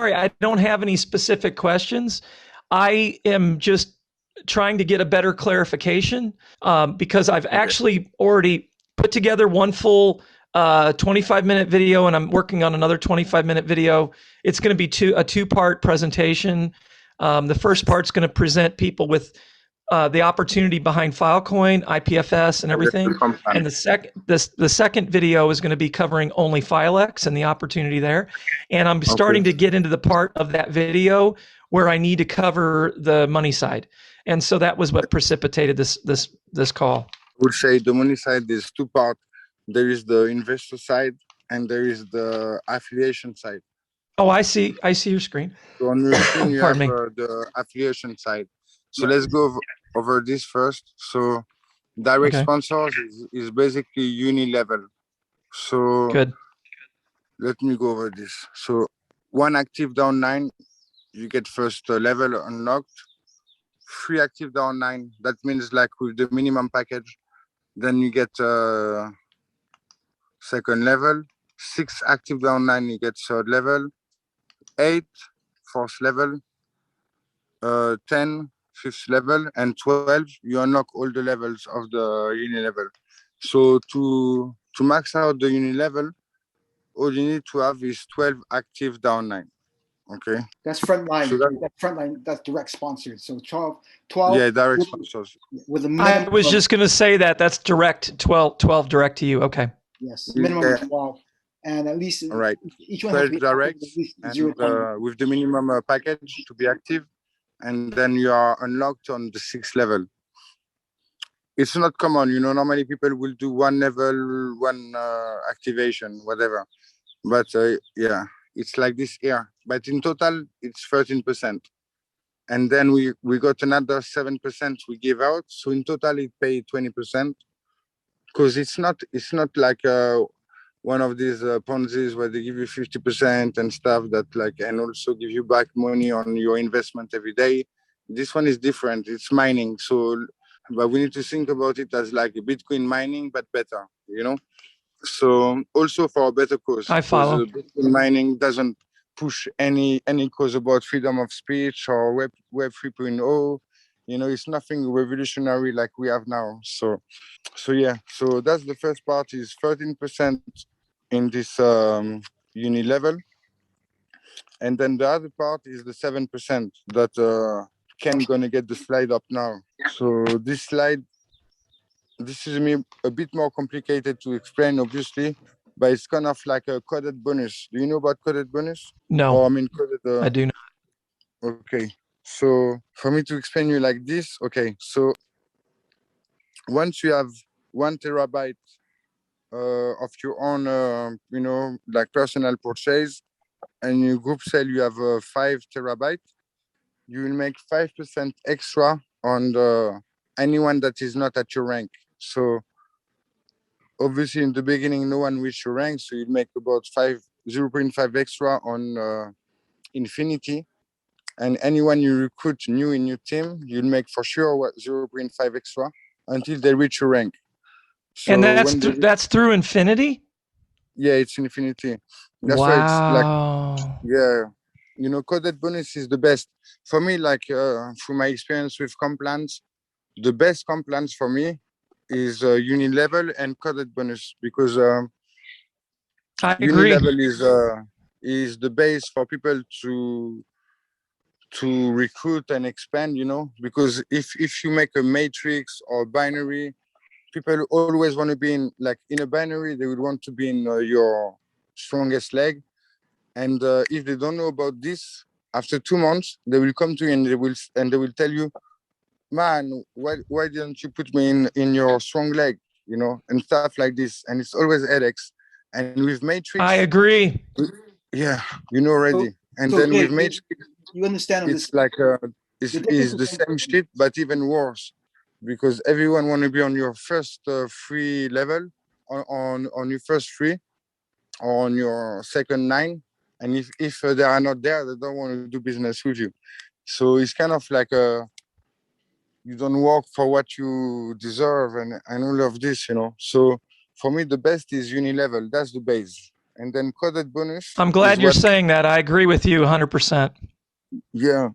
I don't have any specific questions. I am just trying to get a better clarification because I've Okay. actually already put together one full 25-minute video, and I'm working on another 25-minute video. It's going to be a two-part presentation. The first part's going to present people with the opportunity behind Filecoin, IPFS, and Okay. everything. And the second video is going to be covering only Filex and the opportunity there. And I'm Okay. starting to get into the part of that video where I need to cover the money side. And so that was what precipitated this call. I would say the money side is two parts. There is the investor side and there is the affiliation side. Oh, I see your screen. So on your screen, you Pardon have me. the affiliation side. So let's go over this first. So direct Okay, sponsors is basically uni level. So good. let me go over this. So one active down nine, you get first level unlocked. Three active down nine, that means like with the minimum package, then you get second level. Six active down nine, you get third level. Eight, fourth level. 10, fifth level, and 12, you unlock all the levels of the uni level. So to max out the uni level, all you need to have is 12 active down nine. Okay. That's frontline. So that, That's frontline. That's direct sponsored. So 12 yeah, direct with, sponsors. with a I minimum. was just going to say that's direct 12 direct to you. Okay. Yes, minimum Yeah. 12, and at least All right. each one has to 12 be direct, at least and 0. with the minimum package to be active, and then you are unlocked on the sixth level. It's not common, normally people will do one level, one activation, whatever. But yeah, it's like this here. But in total, it's 13%. And then we got another 7% we give out. So in total, it paid 20%. Because it's not like one of these Ponzi's where they give you 50% and stuff that and also give you back money on your investment every day. This one is different. It's mining. So, but we need to think about it as like a Bitcoin mining, but better. So also for a better cause, I because follow. Bitcoin mining doesn't push any cause about freedom of speech or Web 3.0. It's nothing revolutionary like we have now. So yeah, so that's the first part is 13% in this uni level, and then the other part is the 7% that Ken gonna get the slide up now. So this slide. This is a bit more complicated to explain, obviously, but it's kind of like a coded bonus. Do you know about coded bonus? No, Or I mean, coded. I do not. Okay. So for me to explain you like this, okay. So once you have 1 terabyte of your own, like personal purchase, and you group sell, you have 5 terabyte. You will make 5% extra on anyone that is not at your rank. So obviously in the beginning no one reached your rank, so you'd make about 0.5 extra on infinity, and anyone you recruit new in your team, you'll make for sure 0.5 extra until they reach your rank. And So when that's through infinity? yeah, it's infinity. That's why it's like, Wow. yeah, coded bonus is the best for me. Like through my experience with complants, the best complants for me is uni level and coded bonus, because I uni agree. level is the base for people to recruit and expand, because if you make a matrix or binary, people always want to be in a binary, they would want to be in your strongest leg. And if they don't know about this, after 2 months they will come to you and they will tell you, man, why didn't you put me in your strong leg, and stuff like this. And it's always headaches. And with I matrix, agree. yeah, already. And So then Jay, with matrix, you understand on this. it's like The is difference the between same shit, but even worse, because everyone want to be on your first free level, on your first free, or on your second nine. And if they are not there, they don't want to do business with you. So it's kind of like you don't work for what you deserve, and all of this. So for me, the best is uni level. That's the base. and then coded bonus. I'm glad is you're what, saying that. I agree with you 100%. yeah.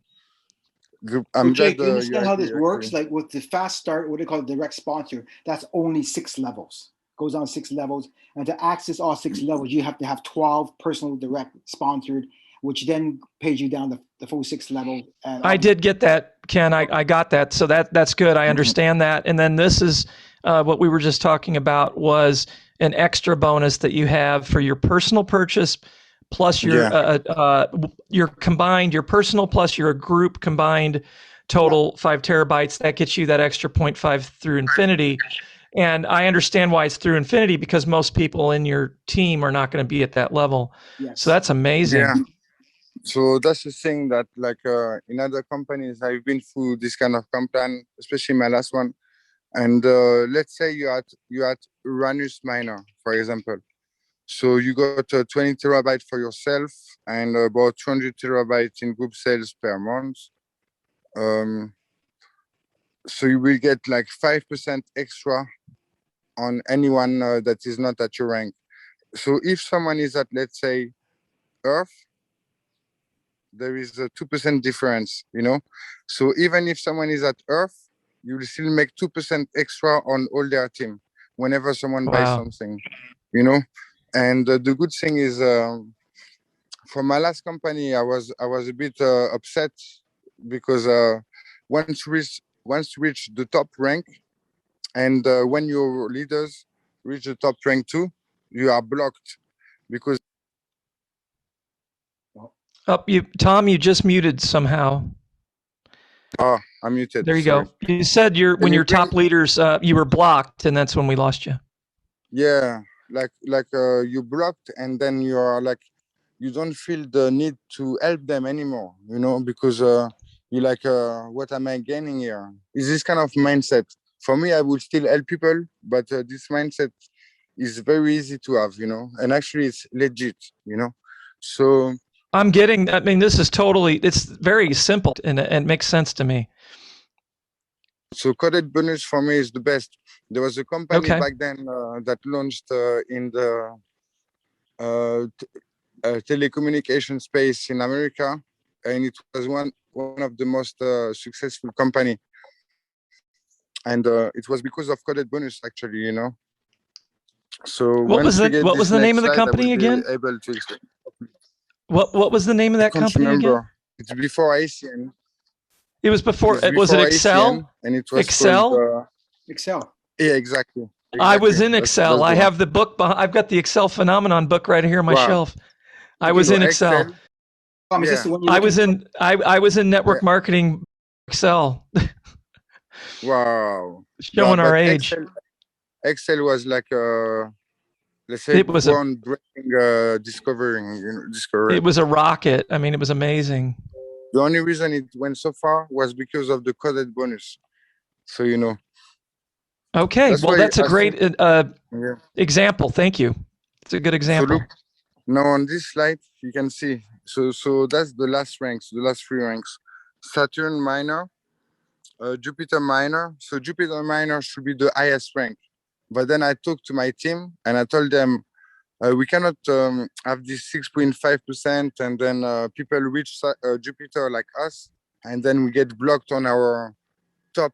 I'm Jake, glad you you understand how this agree, works? actually. Like with the fast start, what they call direct sponsor, that's only 6 levels. Goes on 6 levels. And to access all 6 levels, you have to have 12 personal direct sponsored, which then pays you down the full 6 levels. And I did get that, Ken. I got that. So that's good. I understand that. And then this is what we were just talking about was an extra bonus that you have for your personal purchase plus your combined, your personal plus your group combined total 5 terabytes. That gets you that extra 0.5 through infinity. And I understand why it's through infinity because most people in your team are not going to be at that level. Yes. So that's amazing. Yeah. So that's the thing that, like, in other companies, I've been through this kind of plan, especially my last one. And let's say you at Uranus Miner, for example. So you got 20 terabytes for yourself and about 200 terabytes in group sales per month. So you will get like 5% extra on anyone that is not at your rank. So if someone is at, let's say, Earth, there is a 2% difference, you know? So even if someone is at Earth, you will still make 2% extra on all their team whenever someone buys Wow. something, you know? And the good thing is, for my last company, I was a bit upset because once you reach the top rank, and when your leaders reach the top rank too, you are blocked because Tom, you just muted somehow. I'm muted. There you Sorry. go. You said when you your top leaders, you were blocked, and that's when we lost you. Yeah, like you blocked, and then you are like, you don't feel the need to help them anymore, you know, because you're like, what am I gaining here? Is this kind of mindset? For me, I would still help people, but this mindset is very easy to have, you know, and actually it's legit, you know. So I mean, this is totally, it's very simple and it makes sense to me. So coded bonus for me is the best. There was a company back then that launched in the telecommunication space in America, and it was one of the most successful company. And it was because of coded bonus, actually, you know. So What was once we get this the name next of the slide, company I will again? be able to explain. What was the name of I that can't company remember. again? It's before ACN. It was before. Was it ACN, Excel? and it was Excel? called Excel. yeah, exactly. I was in That's Excel. the I one. have the book. I've got the Excel Phenomenon book right here on my Wow. shelf. I was in Excel. Is this the one I was in. I was in network marketing Excel. Wow. Showing our age. Excel was like let's say It was groundbreaking discovery. It was a rocket. I mean, it was amazing. The only reason it went so far was because of the coded bonus. So you know. Okay, well, that's a great example. Thank you. It's a good example. So look, now on this slide, you can see. So that's the last ranks, the last 3 ranks. Saturn minor, Jupiter minor. So Jupiter minor should be the highest rank. But then I talked to my team and I told them, we cannot have this 6.5% and then people reach Jupiter like us, and then we get blocked on our top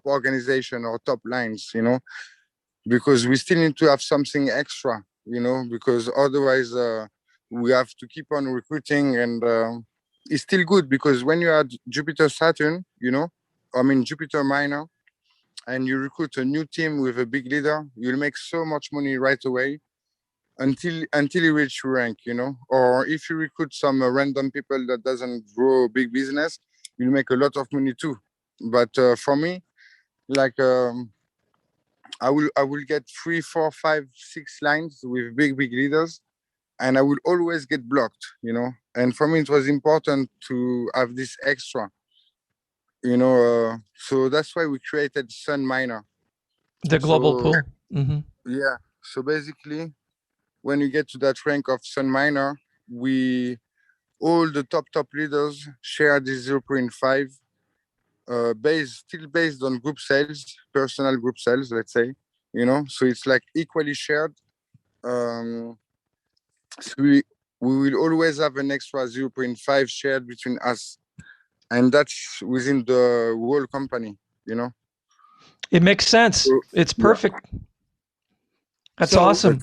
organization or top lines, you know, because we still need to have something extra, you know, because otherwise we have to keep on recruiting. And it's still good because when you add Jupiter Saturn, you know, I mean Jupiter minor, and you recruit a new team with a big leader, you'll make so much money right away until you reach rank, you know. Or if you recruit some random people that doesn't grow big business, you'll make a lot of money too. But for me, like I will get 3, 4, 5, 6 lines with big leaders, and I will always get blocked, you know. And for me, it was important to have this extra, you know. So that's why we created Sun Miner, the global pool. Mm-hmm. Yeah. So basically, when you get to that rank of Sun Miner, all the top leaders share this 0.5, still based on group sales, personal group sales, let's say, you know. So it's like equally shared. So we will always have an extra 0.5 shared between us, and that's within the whole company, you know. It makes sense. So, It's yeah, perfect. That's So, awesome.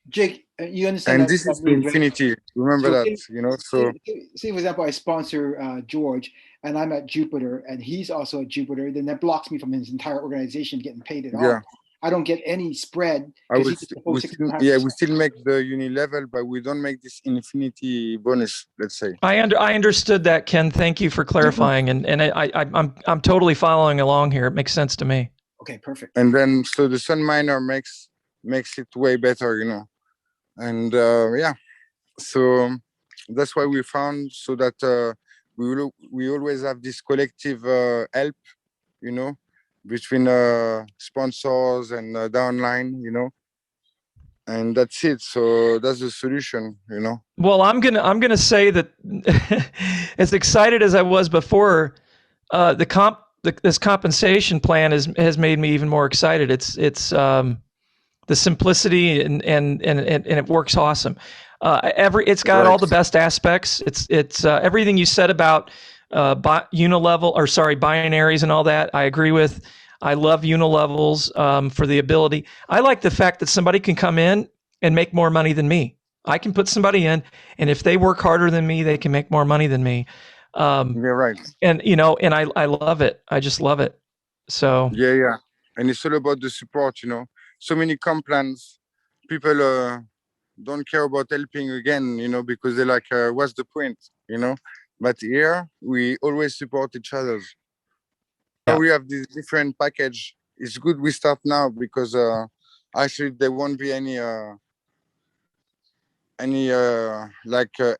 Jake, you understand and that this that is to means, right? infinity. Remember So that, you know. So say, for example, I sponsor George, and I'm at Jupiter, and he's also at Jupiter. Then that blocks me from his entire organization getting paid at yeah, all. I don't get any spread I because he would. gets the full We still, yeah, we 6.5%. still make the uni level, but we don't make this infinity bonus. Let's say. I understood that, Ken. Thank you for clarifying, and I'm totally following along here. It makes sense to me. Okay, perfect. And then so the sun miner makes it way better, you know. And yeah, so that's why we found so that we always have this collective help, you know, between sponsors and downline, you know, and that's it. So that's the solution, you know. Well, I'm gonna say that as excited as I was before, this compensation plan has made me even more excited. It's the simplicity and it works awesome. It's got all Right. the best aspects. It's everything you said about unilevel or sorry binaries and all that. I agree with. I love unilevels for the ability. I like the fact that somebody can come in and make more money than me. I can put somebody in, and if they work harder than me, they can make more money than me. Yeah, right. And and I love it. I just love it. So Yeah. And it's all about the support, you know. So many complaints, people don't care about helping again, you know, because they're like, what's the point, you know? But here we always support each other. Now yeah, we have this different package. It's good we start now because actually there won't be any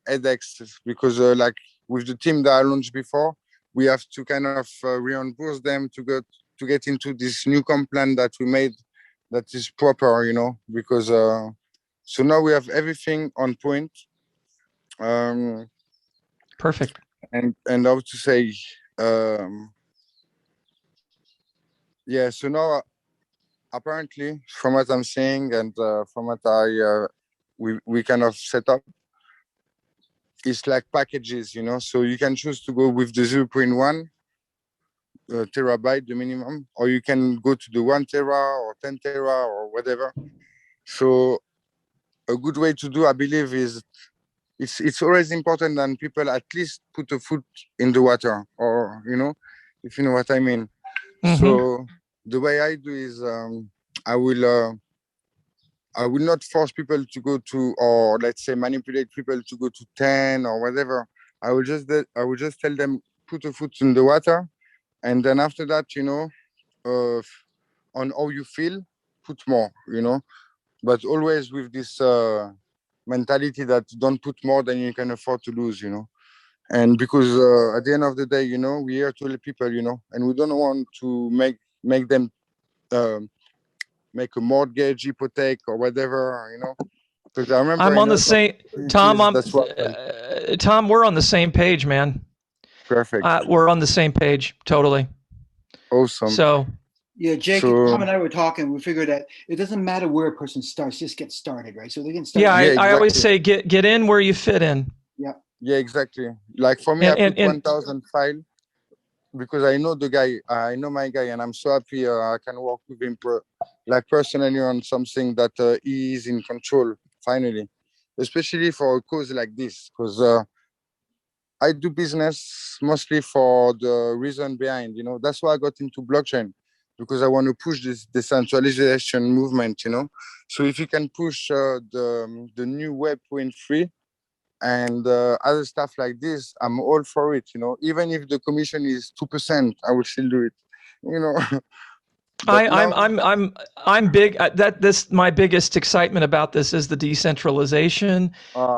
headaches because like with the team that I launched before, we have to kind of reimburse them to get into this new comp plan that we made that is proper, you know, because so now we have everything on point. Um, perfect. and I would to say, um, yeah. So now apparently, from what I'm saying and from what we kind of set up, it's like packages, you know. So you can choose to go with the 0.1 terabyte, the minimum, or you can go to the 1 tera or 10 tera or whatever. So a good way to do, I believe, is it's always important that people at least put a foot in the water, or you know, if you know what I mean. Mm-hmm. So the way I do is I will not force people to go to, or let's say manipulate people to go to 10 or whatever. I will just tell them put a foot in the water, and then after that, you know, on how you feel, put more, you know, but always with this mentality that don't put more than you can afford to lose, you know. And because at the end of the day, you know, we're here to help people, you know, and we don't want to make them make a mortgage, hypothèque, or whatever, you know. Because I remember I'm on the same Tom. that's what Tom. We're on the same page, man. perfect, We're on the same page, totally. awesome. So Yeah, Jake, So Tom and I were talking. We figured that it doesn't matter where a person starts, just get started, right? So they can start. yeah, yeah, I always exactly. say get in where you fit in. Yeah, exactly. Like for me, I put And 1,000 file because I know the guy, I know my guy, and I'm so happy I can work with him like personally on something that he is in control finally, especially for a cause like this, because I do business mostly for the reason behind, you know, that's why I got into blockchain, because I want to push this decentralization movement, you know. So if you can push the new Web.3 and other stuff like this, I'm all for it, you know. Even if the commission is 2%, I will still do it, you know. But now, I'm big. This my biggest excitement about this is the decentralization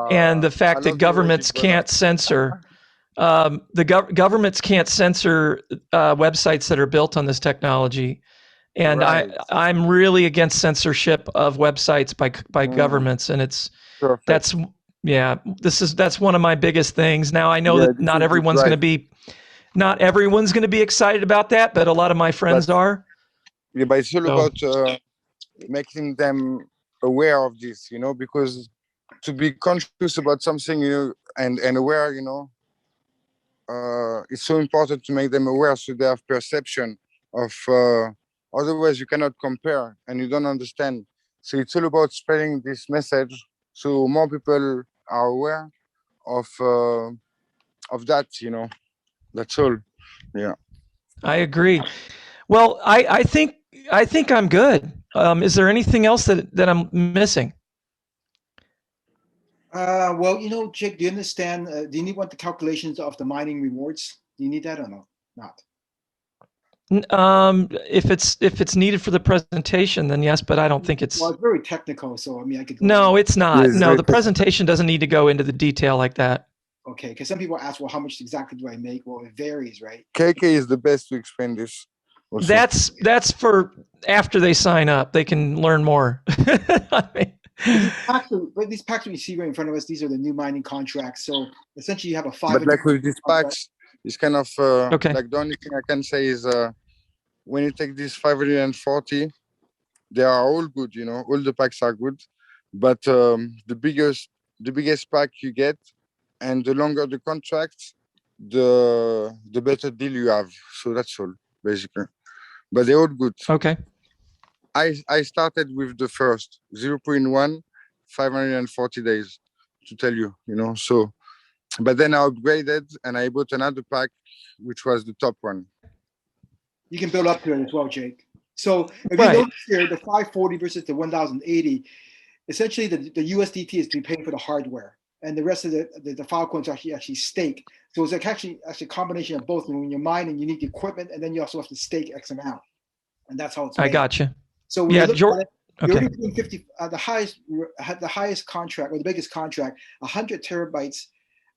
and the I fact that love the way you governments brought up. can't censor. Governments can't censor websites that are built on this technology, and Right. I'm really against censorship of websites by governments, and Perfect. that's that's one of my biggest things. Now I know Yeah, that this is the not everyone's going to be excited about that, but a lot of my friends but are. yeah, but it's all So about making them aware of this, you know, because to be conscious about something, and aware, it's so important to make them aware so they have perception of, otherwise you cannot compare and you don't understand. So it's all about spreading this message so more people are aware of that, that's all. Yeah. I agree. Well, I think I'm good. Is there anything else that I'm missing? Well, Jake, do you understand? Do you want the calculations of the mining rewards? Do you need that or no? Not. If it's needed for the presentation, then yes, but I don't think it's. Well, it's very technical, so I mean, I could go. No, it's not. Yes, No, the presentation doesn't need to go into the detail like that. Okay, because some people ask, well, how much exactly do I make? Well, it varies, right? KK is the best to explain this. Also. That's for after they sign up, they can learn more. I mean, these packs we see right in front of us, these are the new mining contracts. So essentially, you have a 5. But like with these packs, it's kind of Okay. like the only thing I can say is when you take these 540, they are all good. All the packs are good, but the biggest pack you get, and the longer the contract, the better deal you have. So that's all basically. But they're all good. Okay. I started with the first 0.1, 540 days to tell you, so, but then I upgraded and I bought another pack, which was the top one. You can build up to it as well, Jake. So if Right. you notice here, the 540 versus the 1080, essentially the USDT is to be paying for the hardware, and the rest of the Filecoins are actually stake. So it's like actually a combination of both. And when you're mining, you need the equipment, and then you also have to stake X amount, and that's how it's made. I got you. So when Yeah, you look George. at it, you're Okay. already doing 50. The highest contract, or the biggest contract, 100 terabytes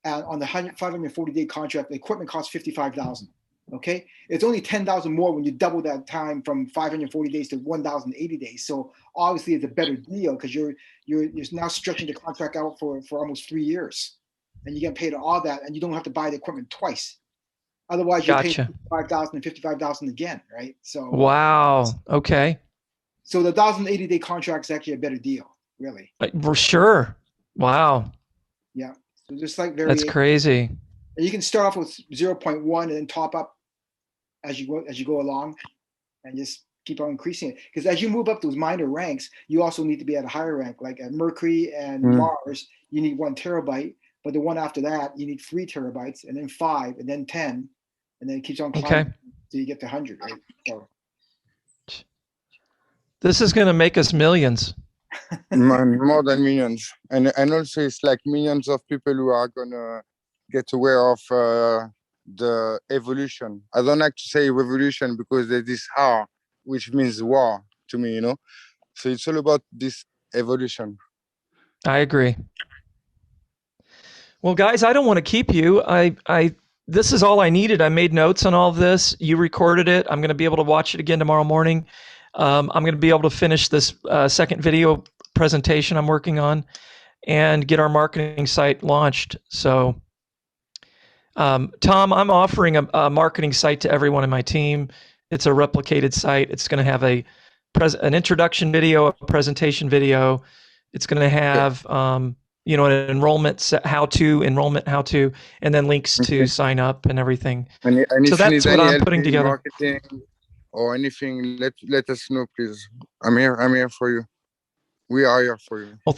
on the 540-day contract. The equipment costs $55,000. Okay, it's only 10,000 more when you double that time from 540 days to 1,080 days. So obviously, it's a better deal because you're now stretching the contract out for almost 3 years, and you get paid all that, and you don't have to buy the equipment twice. Otherwise, you're paying Gotcha. $55,000 and $55,000 again, right? So Wow. Okay. So the 1,080-day contract is actually a better deal, really. For sure. Wow. Yeah. So just like That's crazy. And you can start off with 0.1 and then top up as you go along, and just keep on increasing it. Because as you move up those minor ranks, you also need to be at a higher rank. Like at Mercury and Mars, you need 1 terabyte, but the one after that, you need 3 terabytes, and then 5, and then 10, and then it keeps on climbing until you get to 100, right? So this is going to make us millions. More than millions, and also it's like millions of people who are gonna get aware of the evolution. I don't like to say revolution because there's this R, which means war to me, So it's all about this evolution. I agree. Well, guys, I don't want to keep you. This is all I needed. I made notes on all of this. You recorded it. I'm going to be able to watch it again tomorrow morning. I'm going to be able to finish this second video presentation I'm working on and get our marketing site launched. So, Tom, I'm offering a marketing site to everyone in my team. It's a replicated site. It's going to have an introduction video, a presentation video. It's going to have an enrollment how to, and then links to sign up and everything. And so that's what I'm putting together. Marketing or anything, let us know, please. I'm here for you. We are here for you. Well,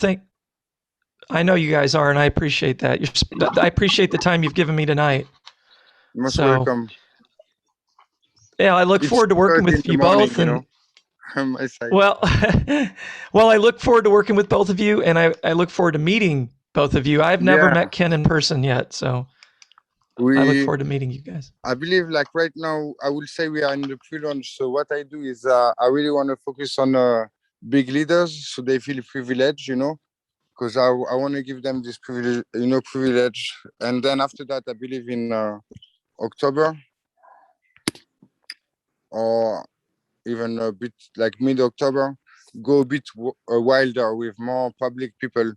I know you guys are, and I appreciate that. I appreciate the time you've given me tonight. Most welcome. Yeah, I look forward to working with you both. And well, I look forward to working with both of you, and I look forward to meeting both of you. I've never met Ken in person yet, so I look forward to meeting you guys. I believe, like right now, I will say we are in the pre-launch. So what I do is I really want to focus on big leaders, so they feel privileged, because I want to give them this privilege. And then after that, I believe in October, or even a bit like mid-October, go a bit wilder with more public people.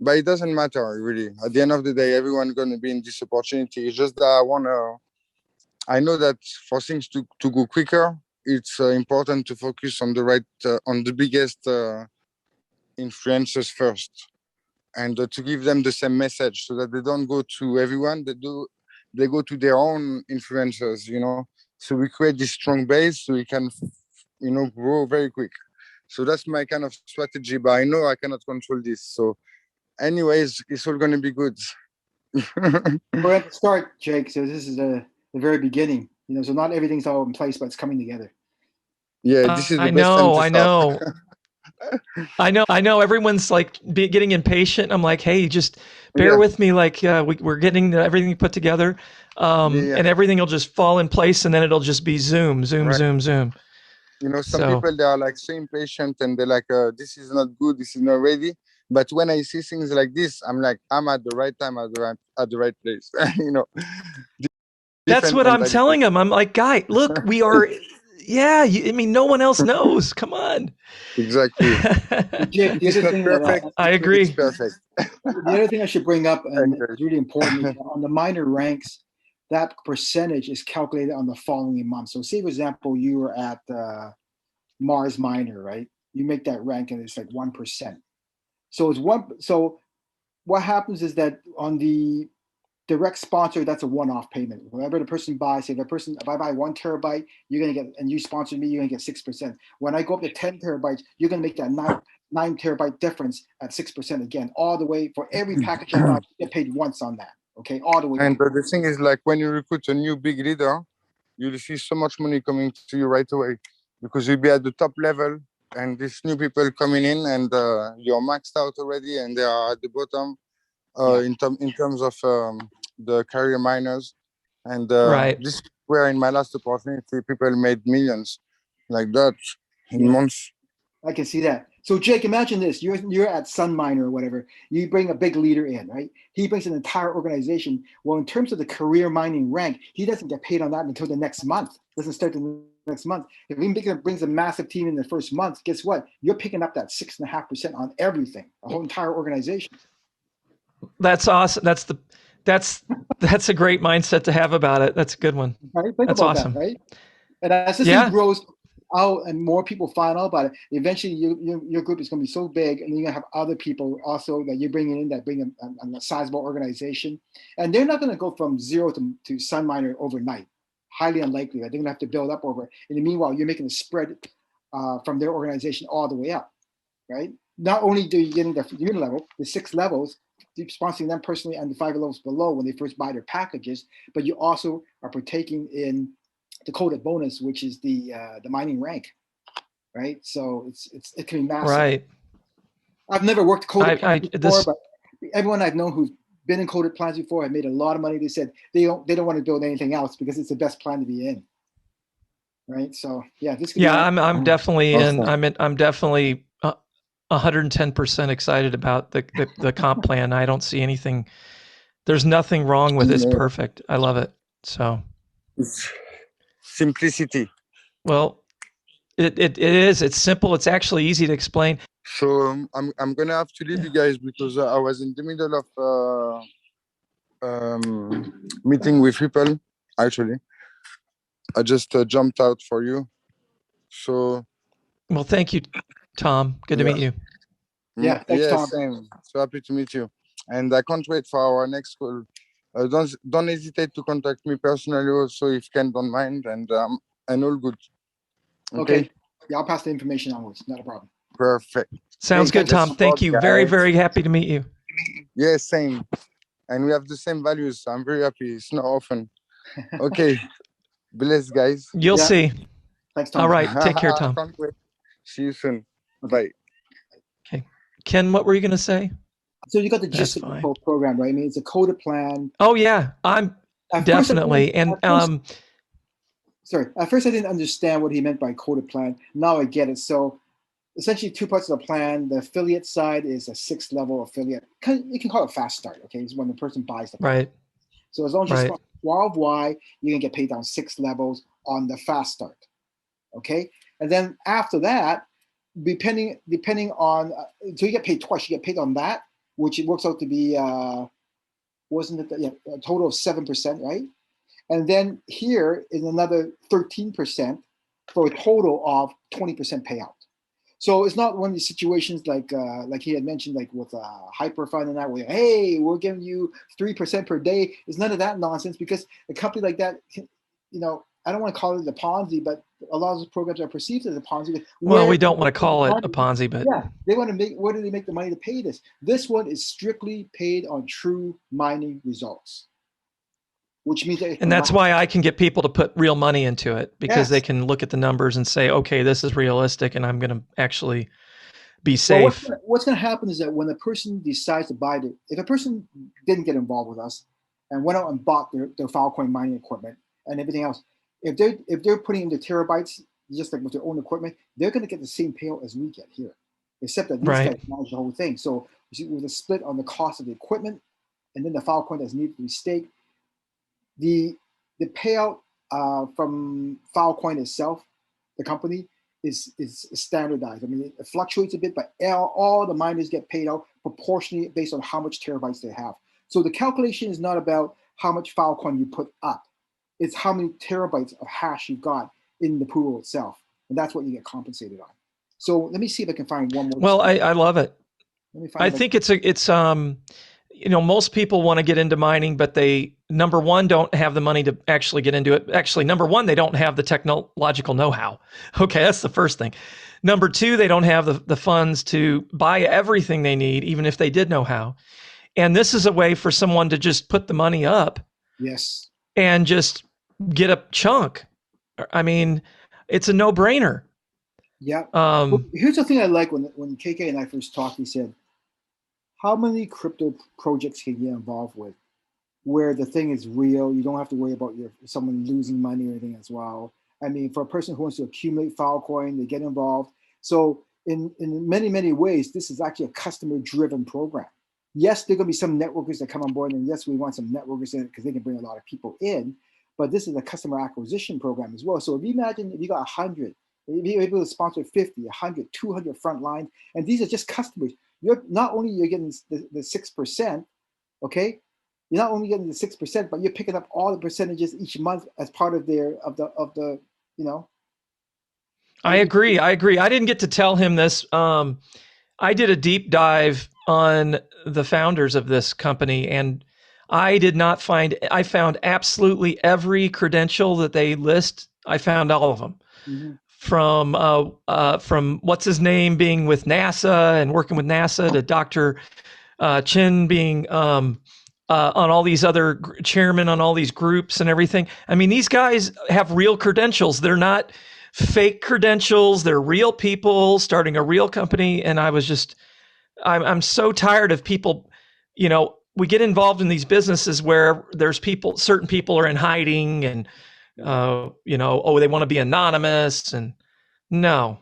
But it doesn't matter, really. At the end of the day, everyone's going to be in this opportunity. It's just that I know that for things to go quicker, it's important to focus on the biggest influencers first. and to give them the same message so that they don't go to everyone. They go to their own influencers, you know. So we create this strong base so we can, you know, grow very quick. So that's my kind of strategy, but I know I cannot control this. So anyways, it's all going to be good. We're at the start, Jake. So this is the very beginning. You know, so not everything's all in place, but it's coming together. Yeah, this is the I best time know, to I start. know. I know. Everyone's like getting impatient. I'm like, hey, just bear Yeah, with me. Like we're getting everything put together, yeah. and everything will just fall in place, and then it'll just be zoom, zoom, Right. zoom, zoom. You know, some So people, they are like so impatient and they're like, this is not good, this is not ready. But when I see things like this, I'm like, I'm at the right time, at the right place. You know, that's different what I'm mentality. telling him. I'm like, guy, look, we are. Yeah, I mean, no one else knows. Come on. Exactly. Jake, If the it's other not thing perfect, that I it's agree. perfect. the other thing I should bring up, and Anyway. it's really important, is on the minor ranks, that percentage is calculated on the following month. So, say for example, you were at Mars minor, right? You make that rank, and it's like 1%. So it's one. So what happens is that on the direct sponsor, that's a one-off payment. Whatever the person buys, say if I buy 1 terabyte, you're gonna get, and you sponsor me, you're gonna get 6%. When I go up to 10 terabytes, you're gonna make that nine terabyte difference at 6% again, all the way for every package I buy, you get paid once on that. Okay, all the way And down. the thing is, like, when you recruit a new big leader, you'll see so much money coming to you right away because you'll be at the top level and these new people coming in and you're maxed out already and they are at the bottom in terms of the career miners. And Right. this is where in my last opportunity, people made millions like that in Yeah. months. I can see that. So Jake, imagine this: you're at Sun Miner or whatever. You bring a big leader in, right? He brings an entire organization. Well, in terms of the career mining rank, he doesn't get paid on that until the next month. Doesn't start the next month. If he brings a massive team in the first month, guess what? You're picking up that 6.5% on everything, the whole entire organization. That's awesome. That's a great mindset to have about it. That's a good one. Right? Think That's about that, awesome. right? And as this thing Yeah. grows out and more people find out about it, eventually your group is going to be so big, and then you're going to have other people also that you're bringing in that bring a sizable organization. And they're not going to go from zero to Sun Miner overnight. Highly unlikely. They're going to have to build up over it. In the meanwhile, you're making a spread from their organization all the way up, right? Not only do you get into the unit level, the 6 levels, sponsoring them personally and the 5 levels below when they first buy their packages, but you also are partaking in the coded bonus, which is the mining rank, right? So it can be massive. Right. I've never worked coded plans before, This but everyone I've known who's been in coded plans before have made a lot of money. They said they don't want to build anything else because it's the best plan to be in, right? So yeah, this could be. I'm definitely in. Awesome. I'm definitely 110% excited about the comp plan. I don't see anything. There's nothing wrong with it. It's perfect. I love it. So It's simplicity. well, it is. It's simple. It's actually easy to explain. So I'm gonna have to leave you guys because I was in the middle of meeting with people. Actually, I just jumped out for you. So Well, thank you, Tom. Good to yeah, meet you. Yeah, thanks, yeah, Tom. same. So happy to meet you, and I can't wait for our next call. Don't hesitate to contact me personally also if Ken don't mind, and all good. Okay. Yeah, I'll pass the information onwards. Not a problem. Perfect. Sounds Hey, good, Tom. Thank you. Very, very happy to meet you. Yeah, same. And we have the same values. So I'm very happy. It's not often. Okay. Bless, guys. You'll Yeah. see. Thanks, Tom. All right. Take care, I Tom. can't wait. See you soon. Okay. Bye. Okay. Ken, what were you going to say? So you got the That's gist of the fine. whole program, right? I mean, it's a coded plan. Oh yeah, I'm definitely. At first I didn't understand what he meant by coded plan. Now I get it. So essentially 2 parts of the plan. The affiliate side is a 6-level affiliate. You can call it fast start. Okay, it's when the person buys the plan. Right. So as long as you Right. spend 12Y, you're gonna get paid down 6 levels on the fast start. Okay, and then after that, depending on, so you get paid twice. You get paid on that, which it works out to be wasn't it a total of 7%, right? And then here is another 13% for a total of 20% payout. So it's not one of these situations like he had mentioned, like with Hyperfund and that, where hey, we're giving you 3% per day. It's none of that nonsense, because a company like that, I don't want to call it a Ponzi, but a lot of those programs are perceived as a Ponzi. Well, we don't want to call it a Ponzi, but yeah, they want to make. Where do they make the money to pay this? This one is strictly paid on true mining results, which means that and that's why I can get people to put real money into it, because they can look at the numbers and say, okay, this is realistic, and I'm going to actually be safe. Well, what's going to happen is that when a person decides to buy it, if a person didn't get involved with us and went out and bought their Filecoin mining equipment and everything else, if they're putting in the terabytes just like with their own equipment, they're going to get the same payout as we get here, except that these guys manage the whole thing. So with a split on the cost of the equipment and then the Filecoin that's needed to be staked, the payout from Filecoin itself, the company, is standardized. I mean, it fluctuates a bit, but all the miners get paid out proportionally based on how much terabytes they have. So the calculation is not about how much Filecoin you put up. It's how many terabytes of hash you've got in the pool itself. And that's what you get compensated on. So let me see if I can find one more. Well, I love it. I think it's most people want to get into mining, but they, number one, don't have the money to actually get into it. Actually, number one, they don't have the technological know-how. Okay, that's the first thing. Number two, they don't have the funds to buy everything they need, even if they did know how. And this is a way for someone to just put the money up. Yes. And just get a chunk. I mean, it's a no-brainer. Yeah. Here's the thing I like when KK and I first talked. He said, how many crypto projects can you get involved with where the thing is real? You don't have to worry about someone losing money or anything as well. I mean, for a person who wants to accumulate Filecoin, they get involved. So in many, many ways, this is actually a customer-driven program. Yes, there are going to be some networkers that come on board, and yes, we want some networkers in it because they can bring a lot of people in. But this is a customer acquisition program as well. So if you imagine if you got 100, if you're able to sponsor 50, 100, 200 frontline, and these are just customers, you're getting the 6%, okay? You're not only getting the 6%, but you're picking up all the percentages each month as part of the. I agree. I didn't get to tell him this. I did a deep dive on the founders of this company, and I found absolutely every credential that they list. I found all of them. Mm-hmm. From what's his name being with NASA and working with NASA to Dr. Chin being on all these other chairmen on all these groups and everything. I mean, these guys have real credentials. They're not fake credentials. They're real people starting a real company. And I was just, I'm so tired of people, we get involved in these businesses where there's certain people are in hiding and, they want to be anonymous, and no.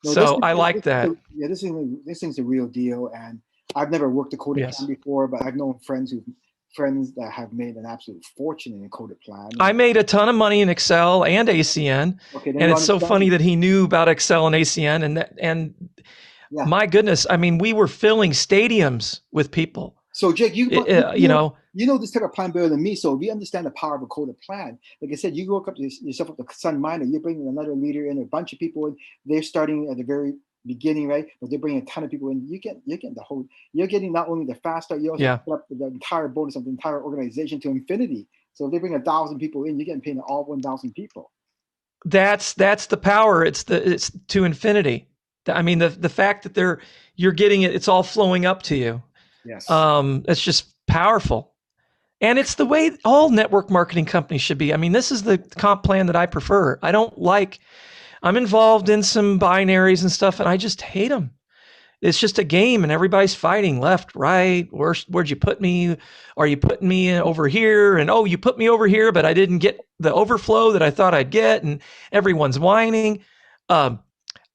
So I like that. This thing's a real deal. And I've never worked a coded plan before, but I've known friends that have made an absolute fortune in a coded plan. I made a ton of money in Excel and ACN, and it's so funny that he knew about Excel and ACN, and my goodness, I mean, we were filling stadiums with people. So Jake, you know this type of plan better than me. So if you understand the power of a coded plan, like I said, you go up yourself up the Sun Miner, you're bringing another leader in, a bunch of people in. They're starting at the very beginning, right? But they're bringing a ton of people in. You're getting not only the fast start, you also put up the entire bonus of the entire organization to infinity. So if they bring 1,000 people in, you're getting paid all 1,000 people. That's the power. It's to infinity. I mean, the fact that you're getting it, it's all flowing up to you. Yes. It's just powerful. And it's the way all network marketing companies should be. I mean, this is the comp plan that I prefer. I'm involved in some binaries and stuff, and I just hate them. It's just a game, and everybody's fighting left, right. Where'd you put me? Are you putting me over here? And you put me over here, but I didn't get the overflow that I thought I'd get, and everyone's whining. I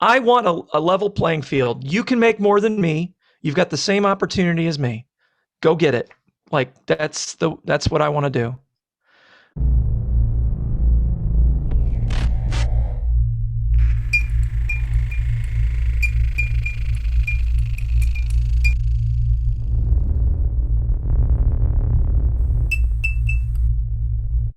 want a level playing field. You can make more than me. You've got the same opportunity as me. Go get it. Like that's what I want to do.